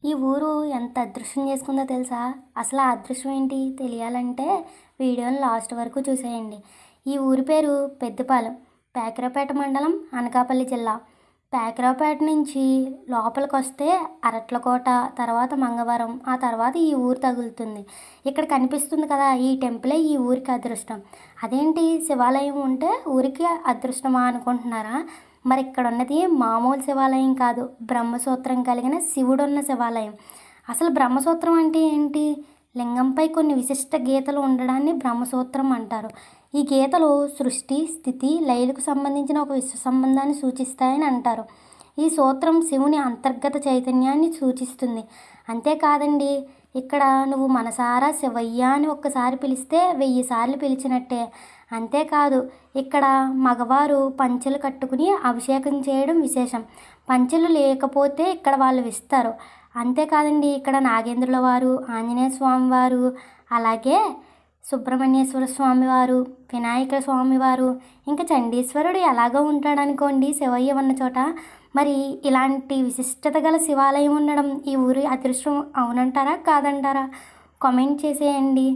ఈ ఊరు ఎంత అదృష్టం చేసుకుందో తెలుసా? అసలు ఆ అదృష్టం ఏంటి తెలియాలంటే వీడియోని లాస్ట్ వరకు చూసేయండి. ఈ ఊరి పేరు పెద్దపాలెం. పేకరాపేట మండలం, అనకాపల్లి జిల్లా. పేకరాపేట నుంచి లోపలికొస్తే అరట్లకోట, తర్వాత మంగవరం, ఆ తర్వాత ఈ ఊరు తగులుతుంది. ఇక్కడ కనిపిస్తుంది కదా, ఈ టెంపులే ఈ ఊరికి అదృష్టం. అదేంటి శివాలయం ఉంటే ఊరికి అదృష్టమా అనుకుంటున్నారా? మరి ఇక్కడ ఉన్నది మామూలు శివాలయం కాదు, బ్రహ్మసూత్రం కలిగిన శివుడున్న శివాలయం. అసలు బ్రహ్మసూత్రం అంటే ఏంటి? లింగంపై కొన్ని విశిష్ట గీతలు ఉండడాన్ని బ్రహ్మసూత్రం అంటారు. ఈ గీతలు సృష్టి, స్థితి, లయలకు సంబంధించిన ఒక విశ్వ సంబంధాన్ని సూచిస్తాయని అంటారు. ఈ సూత్రం శివుని అంతర్గత చైతన్యాన్ని సూచిస్తుంది. అంతేకాదండి, ఇక్కడ నువ్వు మనసారా శివయ్య అని ఒక్కసారి పిలిస్తే 1000 సార్లు పిలిచినట్టే. అంతేకాదు, ఇక్కడ మగవారు పంచెలు కట్టుకుని అభిషేకం చేయడం విశేషం. పంచెలు లేకపోతే ఇక్కడ వాళ్ళు ఇస్తారు. అంతేకాదండి, ఇక్కడ నాగేంద్రుల వారు, ఆంజనేయ స్వామి వారు, అలాగే సుబ్రహ్మణ్యేశ్వర స్వామివారు, వినాయక స్వామివారు, ఇంకా చండీశ్వరుడు ఎలాగో ఉంటాడనుకోండి శివయ్య ఉన్న చోట. మరి ఇలాంటి విశిష్టత గల శివాలయం ఉండడం ఈ ఊరి అదృష్టం అవునంటారా కాదంటారా? కామెంట్ చేసేయండి.